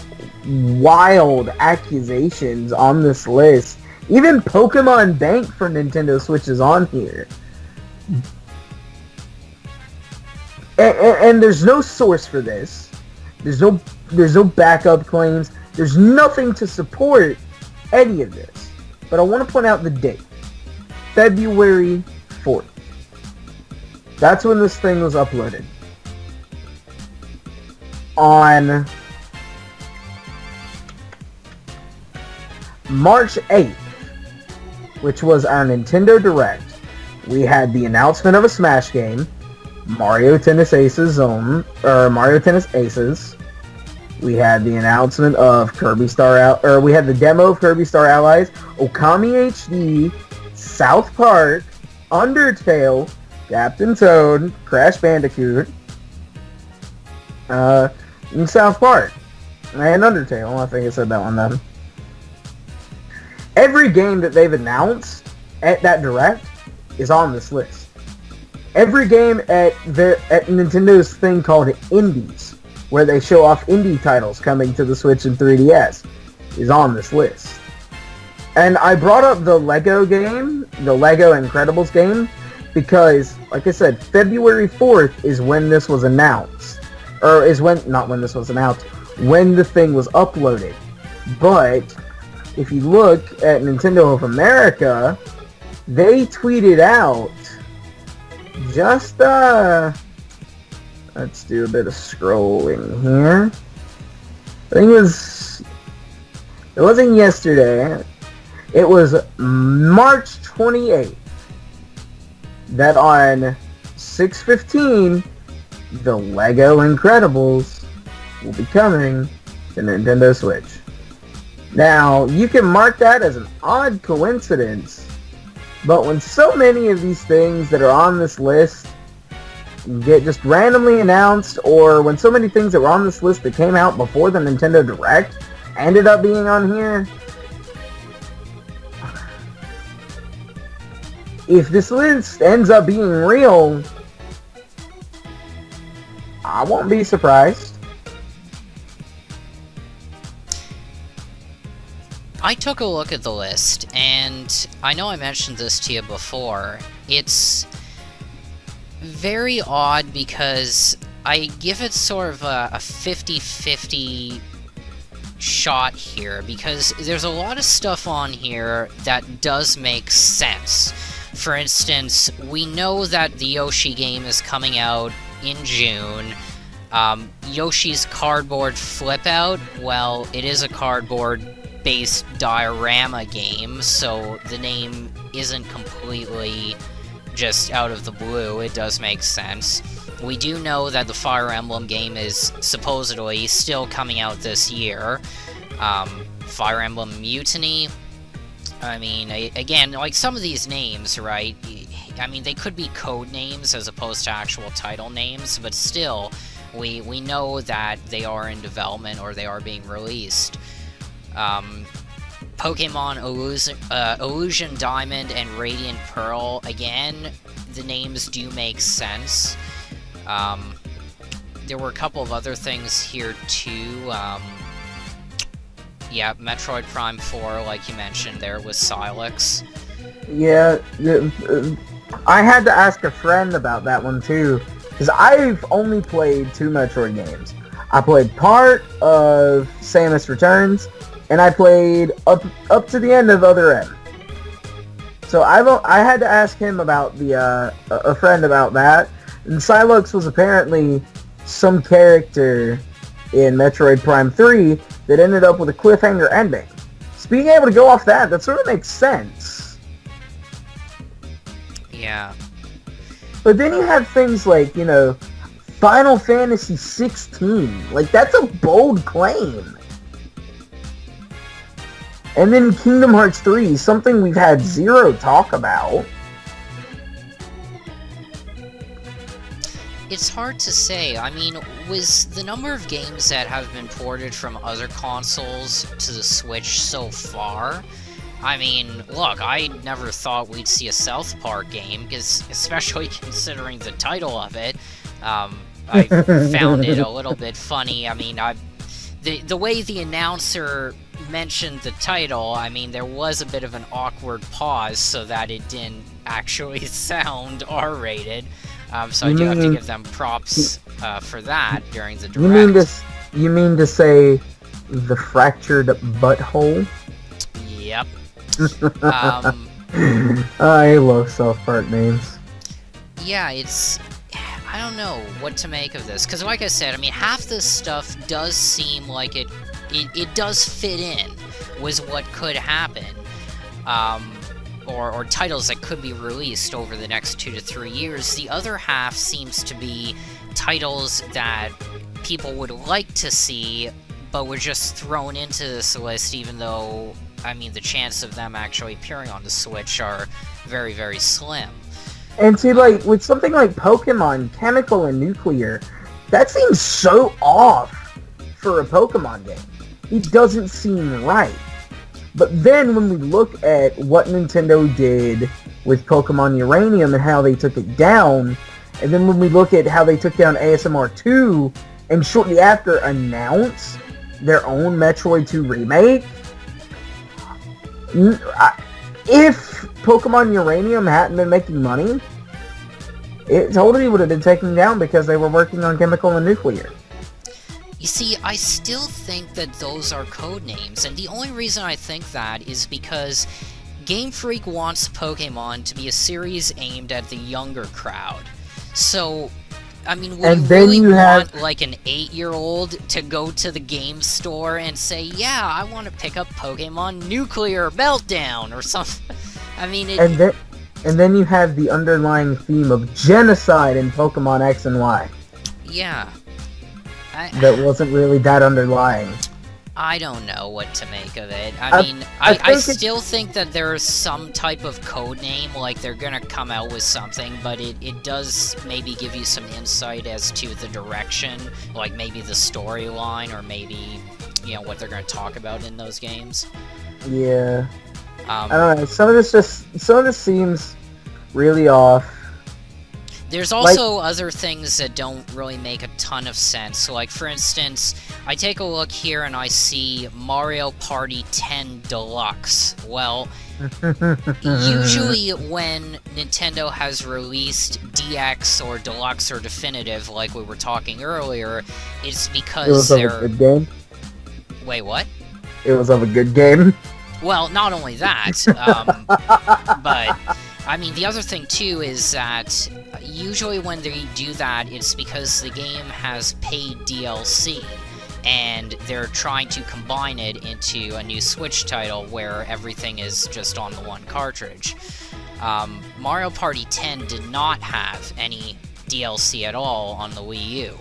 wild accusations on this list. Even Pokemon Bank for Nintendo Switch is on here. And there's no source for this. There's no backup claims. There's nothing to support any of this. But I want to point out the date. February 4th. That's when this thing was uploaded. On March 8th, which was our Nintendo Direct, we had the announcement of a Smash game, Mario Tennis Aces. We had the announcement of we had the demo of Kirby Star Allies, Okami HD, South Park, Undertale, Captain Toad, Crash Bandicoot, and South Park, and Undertale. I think I said that one then. Every game that they've announced at that Direct is on this list. Every game at Nintendo's thing called Indies where they show off indie titles coming to the Switch and 3DS, is on this list. And I brought up the Lego game, the Lego Incredibles game, because, like I said, February 4th is when this was announced. Or is when, not when this was announced, when the thing was uploaded. But, if you look at Nintendo of America, they tweeted out just, let's do a bit of scrolling here. I think it wasn't yesterday. It was March 28th that on 6/15, the Lego Incredibles will be coming to Nintendo Switch. Now, you can mark that as an odd coincidence, but when so many of these things that are on this list get just randomly announced, or when so many things that were on this list that came out before the Nintendo Direct ended up being on here, if this list ends up being real, I won't be surprised. I took a look at the list, and I know I mentioned this to you before. It's very odd because I give it sort of a 50-50 shot here, because there's a lot of stuff on here that does make sense. For instance, we know that the Yoshi game is coming out in June. Yoshi's Cardboard Flip Out, well, it is a cardboard-based diorama game, so the name isn't completely just out of the blue. It does make sense. We do know that the Fire Emblem game is supposedly still coming out this year. Fire Emblem Mutiny, I mean, again, like some of these names, right? I mean, they could be code names as opposed to actual title names, but still, we know that they are in development or they are being released. Pokemon Illusion Diamond and Radiant Pearl, again, the names do make sense. There were a couple of other things here too. Yeah, Metroid Prime 4, like you mentioned there, with Silex. Yeah, I had to ask a friend about that one too, because I've only played 2 Metroid games. I played part of Samus Returns, and I played up to the end of Other M. So I had to ask him about a friend about that, and Silex was apparently some character in Metroid Prime 3 that ended up with a cliffhanger ending. So being able to go off that sort of makes sense. Yeah. But then you have things like, you know, Final Fantasy 16. Like, that's a bold claim. And then Kingdom Hearts 3, something we've had zero talk about. It's hard to say. I mean, was the number of games that have been ported from other consoles to the Switch so far? I mean, look, I never thought we'd see a South Park game, because especially considering the title of it, I found it a little bit funny. I mean, the way the announcer mentioned the title, I mean, there was a bit of an awkward pause so that it didn't actually sound R-rated. So I do have to give them props for that during the direct. You mean to say the fractured butthole? Yep. I love South Park names. Yeah, I don't know what to make of this, because like I said, I mean, half this stuff does seem like it does fit in with what could happen. Or titles that could be released over the next 2 to 3 years. The other half seems to be titles that people would like to see, but were just thrown into this list, even though, I mean, the chance of them actually appearing on the Switch are very, very slim. And see, like, with something like Pokemon Chemical and Nuclear, that seems so off for a Pokemon game. It doesn't seem right. But then when we look at what Nintendo did with Pokemon Uranium and how they took it down, and then when we look at how they took down ASMR 2 and shortly after announce their own Metroid 2 remake. If Pokemon Uranium hadn't been making money, it totally would have been taken down because they were working on Chemical and Nuclear. You see, I still think that those are code names, and the only reason I think that is because Game Freak wants Pokemon to be a series aimed at the younger crowd. So, I mean, would you really want, like, an 8-year-old to go to the game store and say, yeah, I want to pick up Pokemon Nuclear Meltdown, or something? I mean, And then you have the underlying theme of genocide in Pokemon X and Y. Yeah. That wasn't really that underlying. I don't know what to make of it. I still think that there's some type of code name, like they're gonna come out with something, but it does maybe give you some insight as to the direction, like maybe the storyline, or maybe, you know, what they're gonna talk about in those games. Yeah. I don't know, some of this seems really off. There's also other things that don't really make a ton of sense. Like, for instance, I take a look here and I see Mario Party 10 Deluxe. Well, usually when Nintendo has released DX or Deluxe or Definitive, like we were talking earlier, it's because they're... It was of a good game? Wait, what? It was of a good game? Well, not only that, but... I mean, the other thing, too, is that usually when they do that, it's because the game has paid DLC, and they're trying to combine it into a new Switch title where everything is just on the one cartridge. Mario Party 10 did not have any DLC at all on the Wii U,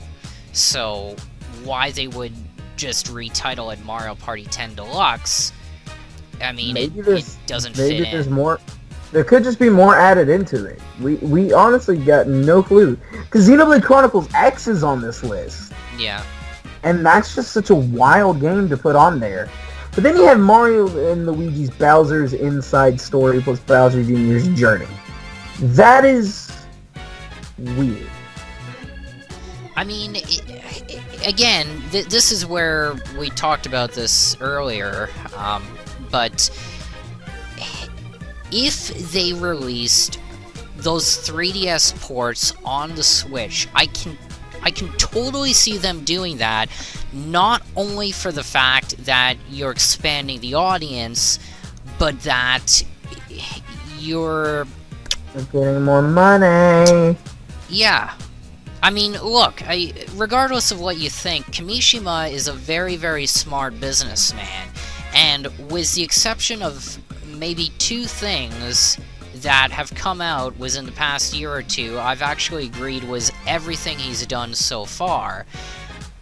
so why they would just retitle it Mario Party 10 Deluxe, I mean, it doesn't fit in. Maybe there's more... There could just be more added into it. We honestly got no clue. Because Xenoblade Chronicles X is on this list. Yeah. And that's just such a wild game to put on there. But then you have Mario and Luigi's Bowser's Inside Story plus Bowser Jr.'s Journey. That is... weird. I mean, again, this is where we talked about this earlier, but... if they released those 3DS ports on the Switch, I can totally see them doing that, not only for the fact that you're expanding the audience, but that you're getting more money. Yeah. I mean, look, regardless of what you think, Kimishima is a very, very smart businessman, and with the exception of maybe 2 things that have come out within the past year or 2, I've actually agreed with everything he's done so far.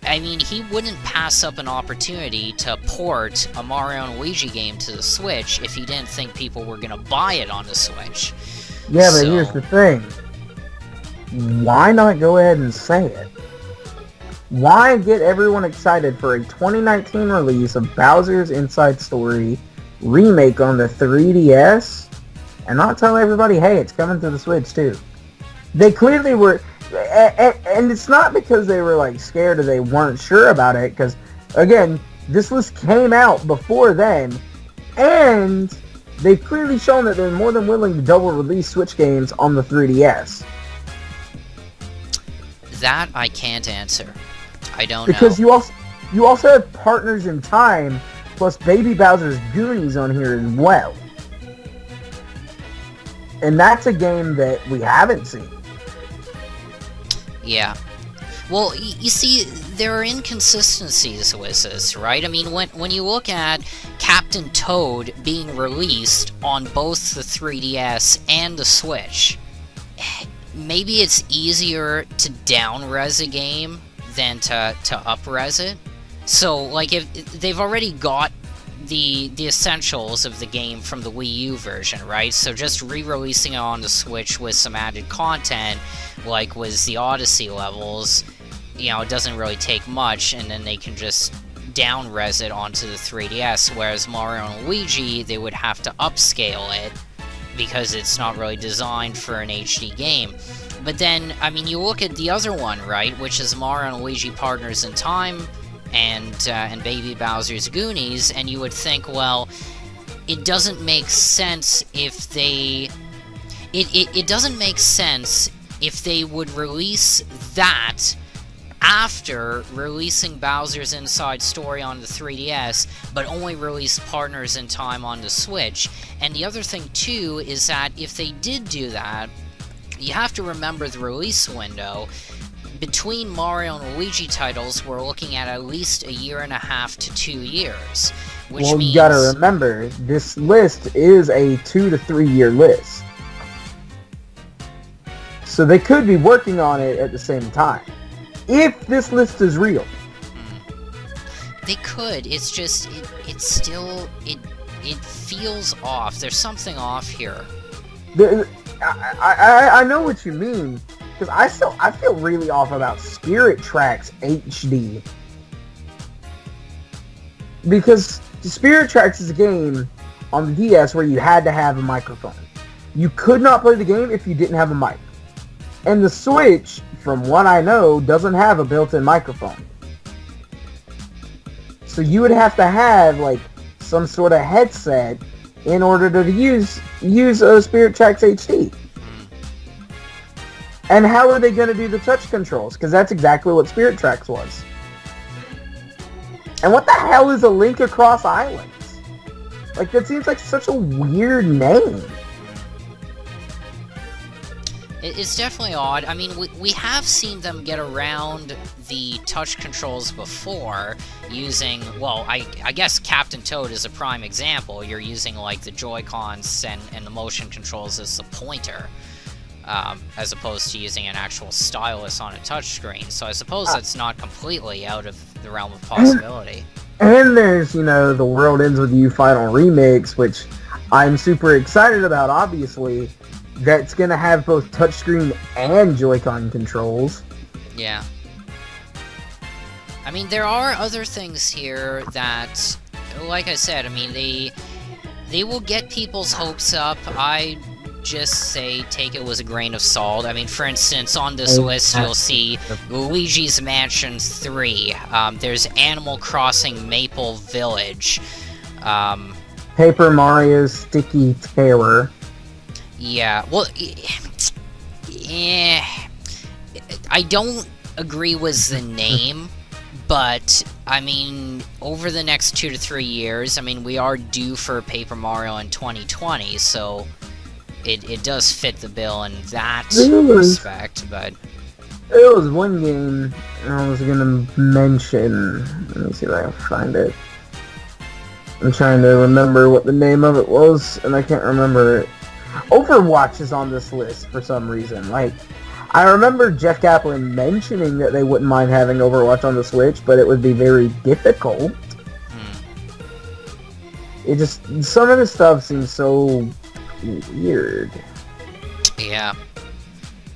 I mean, he wouldn't pass up an opportunity to port a Mario and Luigi game to the Switch if he didn't think people were gonna buy it on the Switch. Yeah, but here's the thing. Why not go ahead and say it? Why get everyone excited for a 2019 release of Bowser's Inside Story remake on the 3DS and not tell everybody, hey, it's coming to the Switch too? They clearly were, and it's not because they were like scared or they weren't sure about it, because again, this list came out before then, and they've clearly shown that they're more than willing to double release Switch games on the 3DS. That I can't answer. I don't know. Because you also have Partners in Time plus Baby Bowser's Goonies on here as well. And that's a game that we haven't seen. Yeah. Well, you see, there are inconsistencies with this, right? I mean, when you look at Captain Toad being released on both the 3DS and the Switch, maybe it's easier to down-res a game than to up-res it. So, like, if they've already got the essentials of the game from the Wii U version, right? So just re-releasing it on the Switch with some added content, like with the Odyssey levels, you know, it doesn't really take much, and then they can just down-res it onto the 3DS, whereas Mario and Luigi, they would have to upscale it, because it's not really designed for an HD game. But then, I mean, you look at the other one, right, which is Mario and Luigi Partners in Time, and Baby Bowser's Goonies, and you would think, well, it doesn't make sense if they... It doesn't make sense if they would release that after releasing Bowser's Inside Story on the 3DS, but only release Partners in Time on the Switch. And the other thing, too, is that if they did do that, you have to remember the release window. Between Mario and Luigi titles, we're looking at least 1.5 to 2 years. Which well, means... you gotta remember, this list is a 2 to 3 year list. So they could be working on it at the same time. If this list is real. They could. It's just, it's still, it feels off. There's something off here. I know what you mean, because I feel really off about Spirit Tracks HD. Because Spirit Tracks is a game on the DS where you had to have a microphone. You could not play the game if you didn't have a mic. And the Switch, from what I know, doesn't have a built-in microphone. So you would have to have, like, some sort of headset in order to use Spirit Tracks HD. And how are they going to do the touch controls? Because that's exactly what Spirit Tracks was. And what the hell is a Link Across Islands? Like, that seems like such a weird name. It's definitely odd. I mean, we have seen them get around the touch controls before using, well, I guess Captain Toad is a prime example. You're using, like, the Joy-Cons and the motion controls as the pointer, as opposed to using an actual stylus on a touchscreen. So I suppose that's not completely out of the realm of possibility. And there's, you know, The World Ends With You Final Remix, which I'm super excited about, obviously. That's gonna have both touchscreen and Joy-Con controls. Yeah. I mean, there are other things here that, like I said, I mean, they will get people's hopes up. I just say take it with a grain of salt. I mean, for instance, on this list, you'll see Luigi's Mansion 3. There's Animal Crossing Maple Village. Paper Mario's Sticky Terror. Yeah, well, I don't agree with the name, but, I mean, over the next 2 to 3 years, I mean, we are due for Paper Mario in 2020, so it does fit the bill in that respect, but... There was one game I was gonna mention. Let me see if I can find it. I'm trying to remember what the name of it was, and I can't remember it. Overwatch is on this list for some reason. Like, I remember Jeff Kaplan mentioning that they wouldn't mind having Overwatch on the Switch, but it would be very difficult. It just, some of the stuff seems so weird. Yeah.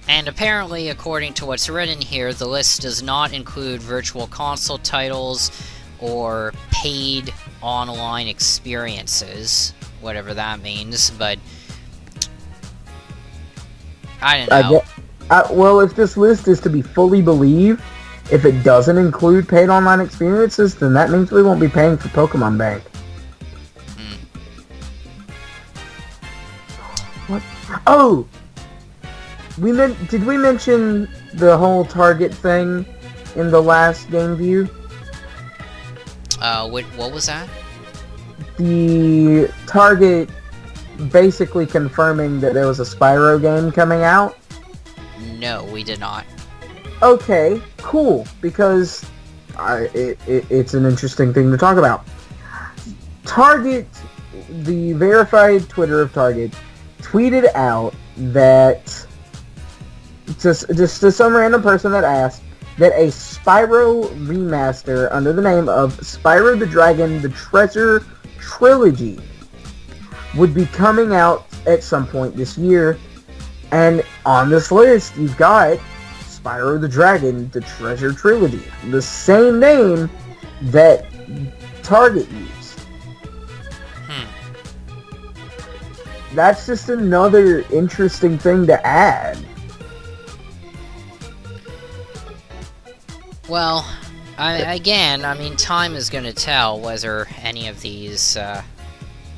And apparently, according to what's written here, the list does not include Virtual Console titles or paid online experiences, whatever that means, but I don't know. Well, if this list is to be fully believed, if it doesn't include paid online experiences, then that means we won't be paying for Pokemon Bank. What? Oh! Did we mention the whole Target thing in the last GameView? What was that? The Target basically confirming that there was a Spyro game coming out? No, we did not. Okay, cool, because it's an interesting thing to talk about. Target, the verified Twitter of Target, tweeted out that, just to some random person that asked, that a Spyro remaster under the name of Spyro the Dragon The Treasure Trilogy would be coming out at some point this year. And on this list, you've got Spyro the Dragon The Treasure Trilogy, the same name that Target used. That's just another interesting thing to add. Well, again, I mean, time is going to tell whether any of these are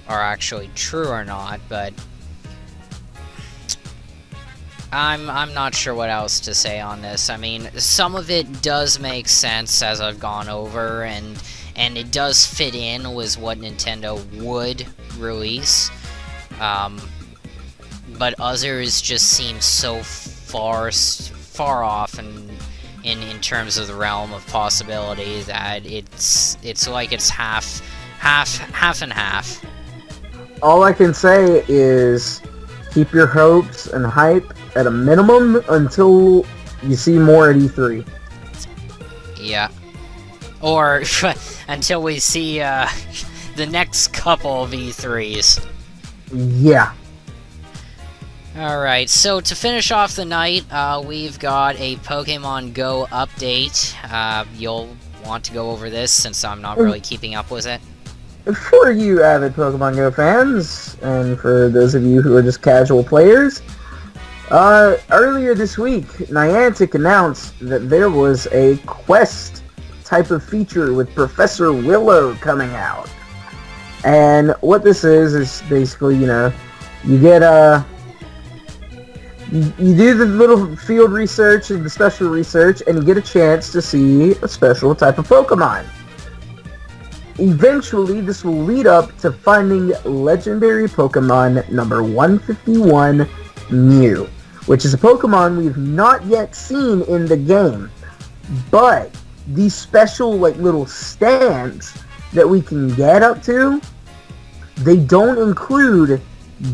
actually true or not, but I'm not sure what else to say on this. I mean, some of it does make sense as I've gone over, and it does fit in with what Nintendo would release, but others just seem so far off in terms of the realm of possibility that it's like it's half and half. All I can say is keep your hopes and hype at a minimum until you see more at E3. Yeah. Or until we see the next couple of E3s. Yeah. Alright, so to finish off the night, we've got a Pokémon GO update. You'll want to go over this since I'm not really keeping up with it. For you avid Pokemon Go fans, and for those of you who are just casual players, earlier this week, Niantic announced that there was a quest type of feature with Professor Willow coming out. And what this is basically, you know, you get you do the little field research and the special research, and you get a chance to see a special type of Pokemon. Eventually, this will lead up to finding legendary Pokemon number 151, Mew, which is a Pokemon we've not yet seen in the game. But these special, like, little stands that we can get up to, they don't include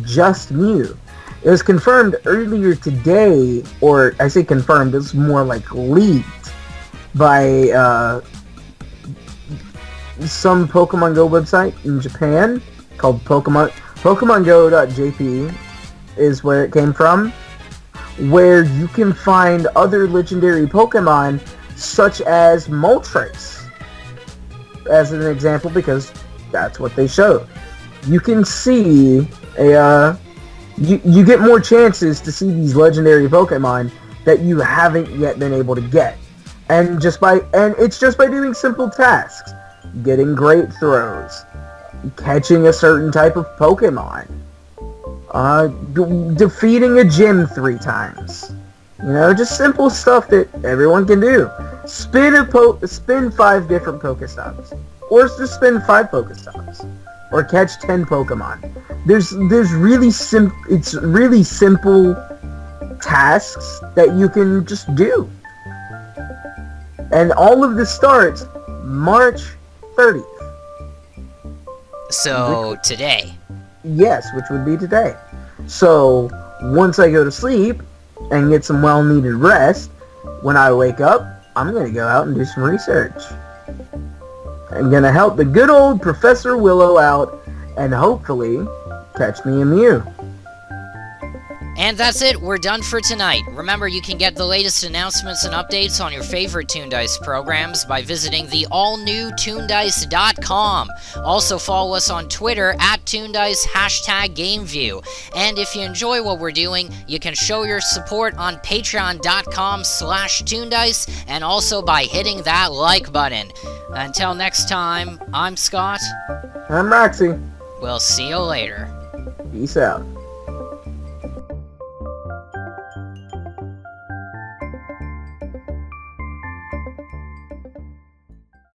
just Mew. It was confirmed earlier today, or I say confirmed, it's more like leaked by some Pokemon Go website in Japan called PokemonGo.jp is where it came from, where you can find other legendary Pokemon such as Moltres, as an example, because that's what they showed. You can see you get more chances to see these legendary Pokemon that you haven't yet been able to get, and it's just by doing simple tasks. Getting great throws, catching a certain type of Pokemon, defeating a gym 3 times. You know, just simple stuff that everyone can do. Spin 5 different Pokestops, or just spin 5 Pokestops, or catch 10 Pokemon. There's it's really simple tasks that you can just do, and all of this starts March 30th. So, today. Yes, which would be today. So, once I go to sleep and get some well-needed rest, when I wake up, I'm going to go out and do some research. I'm going to help the good old Professor Willow out and hopefully catch me a Mew. And that's it, we're done for tonight. Remember, you can get the latest announcements and updates on your favorite TOONDISE programs by visiting the all-new TOONDISE.com. Also follow us on Twitter at TOONDISE, #GameView. And if you enjoy what we're doing, you can show your support on patreon.com/TOONDISE, and also by hitting that like button. Until next time, I'm Scott. I'm Roxie. We'll see you later. Peace out.